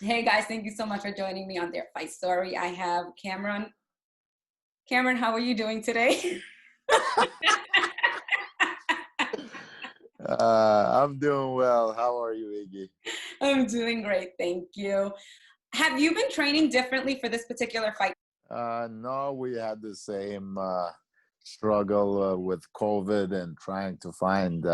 Hey guys, thank you so much for joining me on Their Fight Story. I have Cameron. Cameron, how are you doing today? I'm doing well. How are you, Iggy? I'm doing great, thank you. Have you been training differently for this particular fight? No, we had the same struggle with COVID and trying to find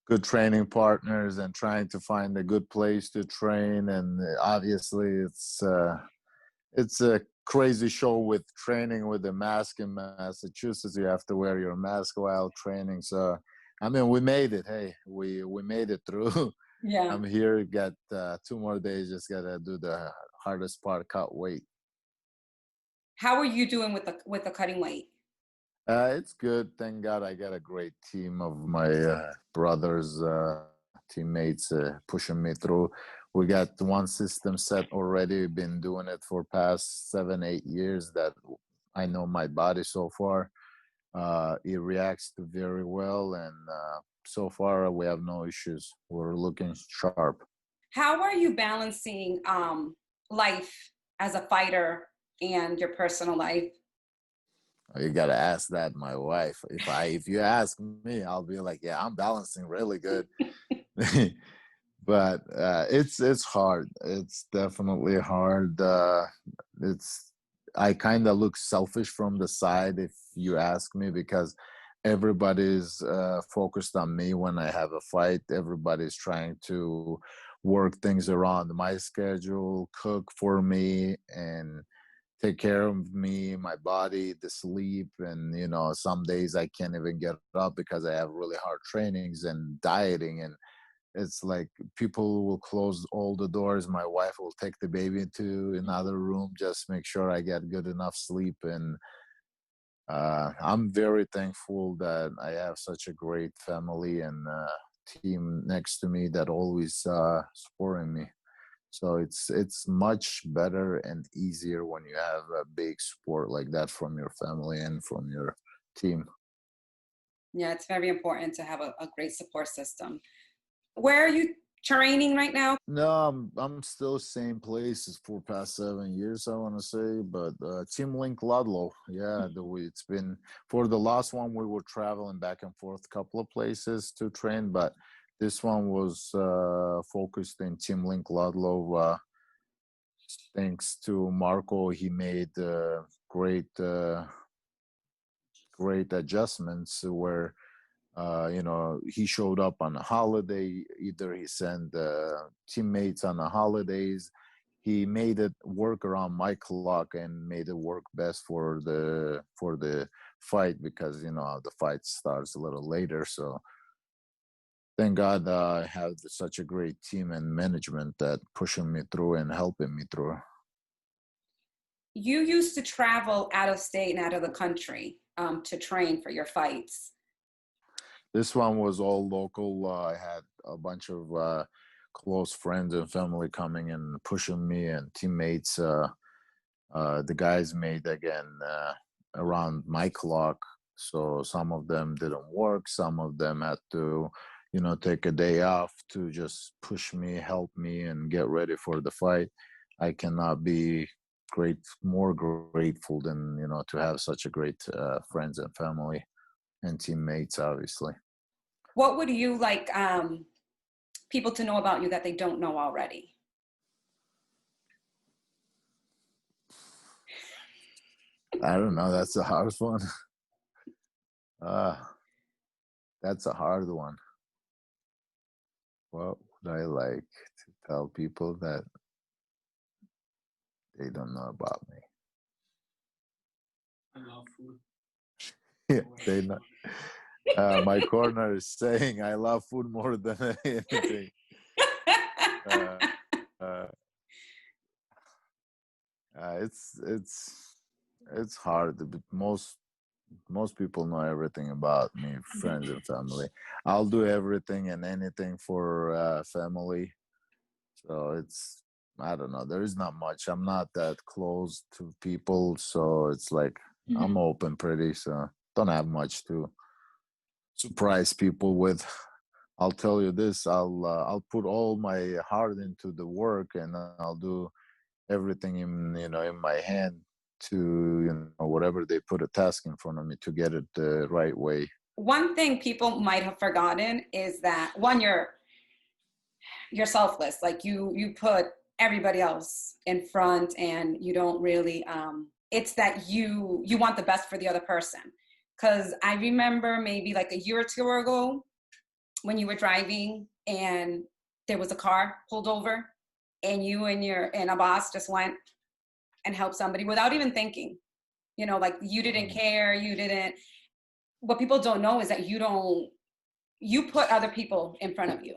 good training partners and trying to find a good place to train. And obviously, it's a crazy show with training with the mask in Massachusetts. You have to wear your mask while training. So, I mean, we made it. Hey, we made it through. Yeah. I'm here. Got 2 more days. Just gotta do the hardest part, cut weight. How are you doing with the cutting weight? It's good. Thank God I got a great team of my brothers, teammates pushing me through. We got one system set already. Been doing it for past 7, 8 years that I know my body so far. It reacts to very well, and so far we have no issues. We're looking sharp. How are you balancing life as a fighter and your personal life? You gotta ask that my wife. If you ask me, I'll be like, yeah, I'm balancing really good. But it's hard. It's definitely hard. It's I kind of look selfish from the side if you ask me, because everybody's focused on me when I have a fight. Everybody's trying to work things around my schedule, cook for me, and take care of me, my body, the sleep. And some days I can't even get up because I have really hard trainings and dieting. And it's like people will close all the doors. My wife will take the baby into another room, just make sure I get good enough sleep. And I'm very thankful that I have such a great family and team next to me that always supporting me. So it's much better and easier when you have a big support like that from your family and from your team. Yeah, it's very important to have a great support system. Where are you training right now? No, I'm still same place as for past 7 years, I want to say, but Team Link Ludlow, yeah, it's been for the last one we were traveling back and forth a couple of places to train, but this one was focused in Team Link Ludlow. Thanks to Marco, he made great adjustments where he showed up on a holiday. Either he sent teammates on the holidays. He made it work around my clock and made it work best for the fight, because the fight starts a little later. So thank God I have such a great team and management that pushing me through and helping me through. You used to travel out of state and out of the country to train for your fights. This one was all local. I had a bunch of close friends and family coming and pushing me, and teammates. The guys made again around my clock. So some of them didn't work. Some of them had to, take a day off to just push me, help me, and get ready for the fight. I cannot be more grateful than to have such a great friends and family and teammates, obviously. What would you like people to know about you that they don't know already? I don't know. That's a hard one. That's a hard one. What would I like to tell people that they don't know about me? I love food. Yeah, they know. My corner is saying I love food more than anything. Uh, uh, it's hard. Most people know everything about me, friends and family. I'll do everything and anything for family. So I don't know. There is not much. I'm not that close to people, so it's like I'm open pretty. So don't have much to surprise people with. I'll tell you this, I'll put all my heart into the work, and I'll do everything in my hand to whatever they put a task in front of me to get it the right way. One thing people might have forgotten is that one, you're selfless. Like you put everybody else in front, and you don't really it's that you want the best for the other person. Because I remember maybe like a year or two ago when you were driving and there was a car pulled over, and you and a boss just went and helped somebody without even thinking. Like you didn't Mm. care, you didn't. What people don't know is that you put other people in front of you.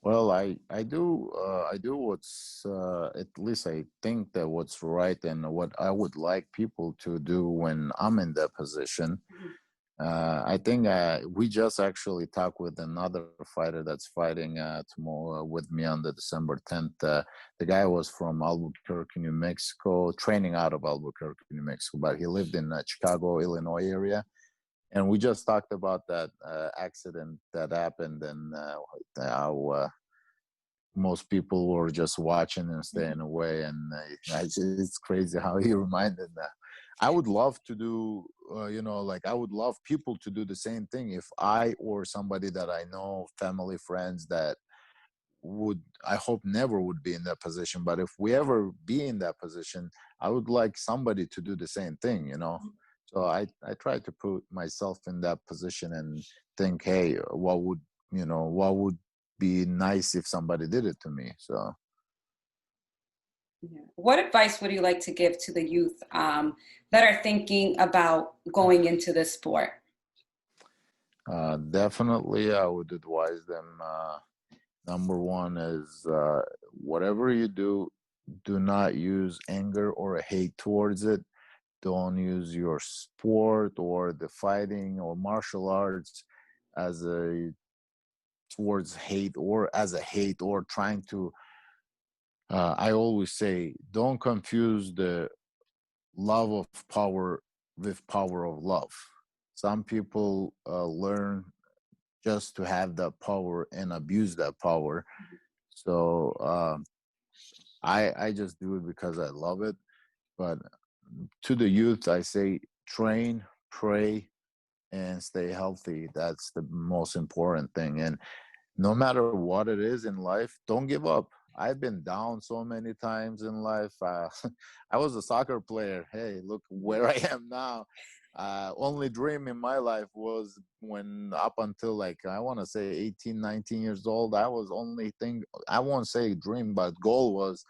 Well, I do what's at least I think that what's right and what I would like people to do when I'm in that position. Mhm. I think we just actually talked with another fighter that's fighting tomorrow with me on the December 10th. The guy was from Albuquerque, New Mexico, training out of Albuquerque, New Mexico, but he lived in Chicago, Illinois area. And we just talked about that accident that happened, and how most people were just watching and staying away. And it's crazy how he reminded that. I would love to do, like I would love people to do the same thing if I or somebody that I know, family, friends that would, I hope never would be in that position. But if we ever be in that position, I would like somebody to do the same thing. So I try to put myself in that position and think, hey, what would be nice if somebody did it to me. So Yeah. What advice would you like to give to the youth that are thinking about going into this sport? definitely I would advise them, number one is, whatever you do, do not use anger or hate towards it. Don't use your sport or the fighting or martial arts as a towards hate, or as a hate, or trying to, I always say, don't confuse the love of power with power of love. Some people learn just to have that power and abuse that power. So I just do it because I love it. But to the youth, I say train, pray, and stay healthy. That's the most important thing. And no matter what it is in life, don't give up. I've been down so many times in life. I was a soccer player. Hey, look where I am now. Only dream in my life was when, up until like, I want to say 18, 19 years old, I was only thing, I won't say dream, but goal was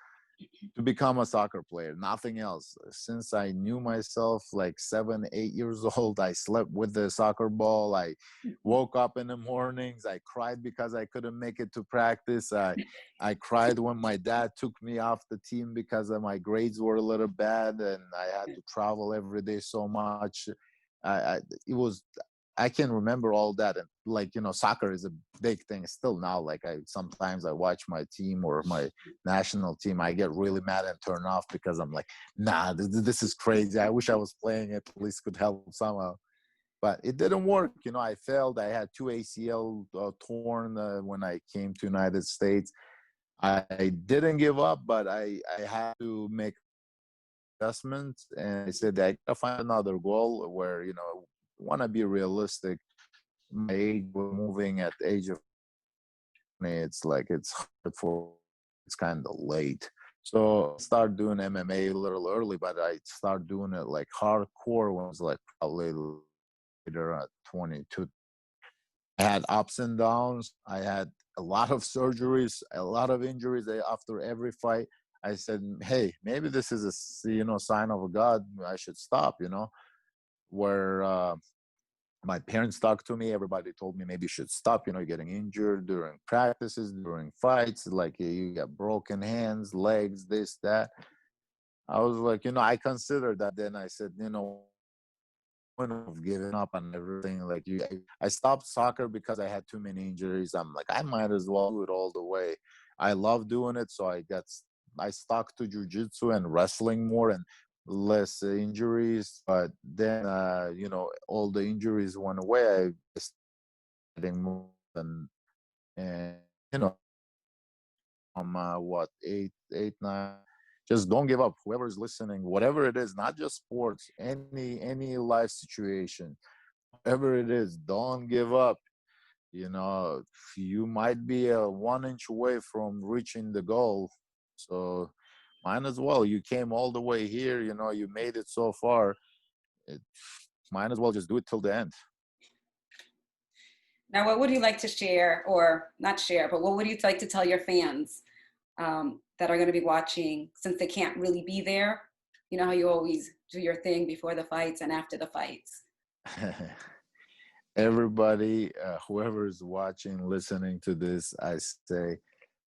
to become a soccer player, nothing else. Since I knew myself, like 7, 8 years old, I slept with the soccer ball. I woke up in the mornings. I cried because I couldn't make it to practice. I cried when my dad took me off the team because my grades were a little bad and I had to travel every day so much. It was, I can remember all that. And like, soccer is a big thing still now. Like, sometimes I watch my team or my national team, I get really mad and turn off because I'm like, nah, this is crazy. I wish I was playing it, at least could help somehow. But it didn't work. I failed. I had two ACL torn when I came to United States. I didn't give up, but I had to make adjustments, and I said I gotta find another goal where, want to be realistic. My age, we're moving at the age of 20, it's like it's hard for, it's kind of late. So I started doing MMA a little early, but I started doing it like hardcore when I was like probably later at 22. I had ups and downs. I had a lot of surgeries, a lot of injuries after every fight. I said, hey, maybe this is a sign of a God. I should stop. Where my parents talked to me. Everybody told me maybe you should stop. You're getting injured during practices, during fights. Like, you got broken hands, legs, this, that. I was like, I considered that. Then I said, point of giving up on everything. Like, I stopped soccer because I had too many injuries. I'm like, I might as well do it all the way. I love doing it, so I stuck to jujitsu and wrestling more and less injuries. But then, all the injuries went away. I started more and you know, what, eight, nine. Just don't give up. Whoever's listening, whatever it is, not just sports, any life situation, whatever it is, don't give up. You know, you might be 1 inch away from reaching the goal. So might as well. You came all the way here. You know, you made it so far. It, might as well just do it till the end. Now, what would you like to share, or not share, but what would you like to tell your fans that are going to be watching, since they can't really be there? You know how you always do your thing before the fights and after the fights. Everybody, whoever is watching, listening to this, I say,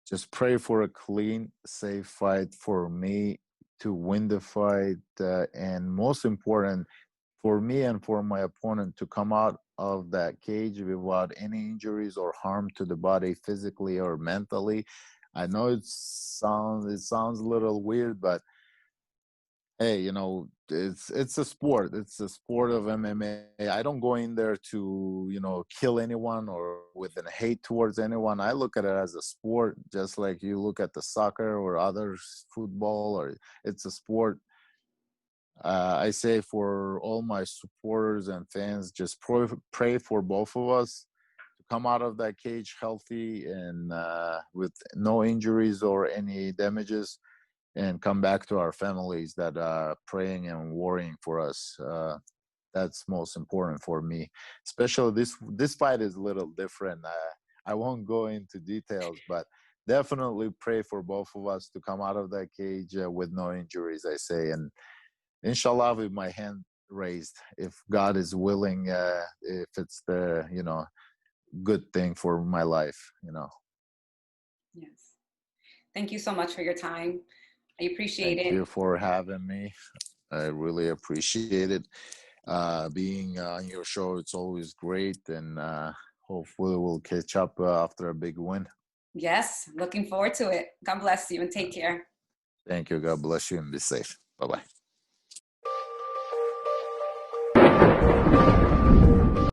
just pray for a clean, safe fight for me to win the fight. And most important, for me and for my opponent to come out of that cage without any injuries or harm to the body physically or mentally. I know it sounds a little weird, but hey, you know, it's a sport. It's a sport of MMA. I don't go in there to, you know, kill anyone or with an hate towards anyone. I look at it as a sport, just like you look at the soccer or other football, or it's a sport. I say for all my supporters and fans, just pray for both of us to come out of that cage healthy and with no injuries or any damages, and come back to our families that are praying and worrying for us. That's most important for me. Especially this fight is a little different. I won't go into details, but definitely pray for both of us to come out of that cage with no injuries, I say. And inshallah, with my hand raised, if God is willing, if it's the, you know, good thing for my life, you know. Yes. Thank you so much for your time. I appreciate Thank it. you for having me. I really appreciate it. Being on your show, it's always great, and hopefully we'll catch up after a big win. Yes, looking forward to it. God bless you and take care. Thank you. God bless you and be safe. Bye bye.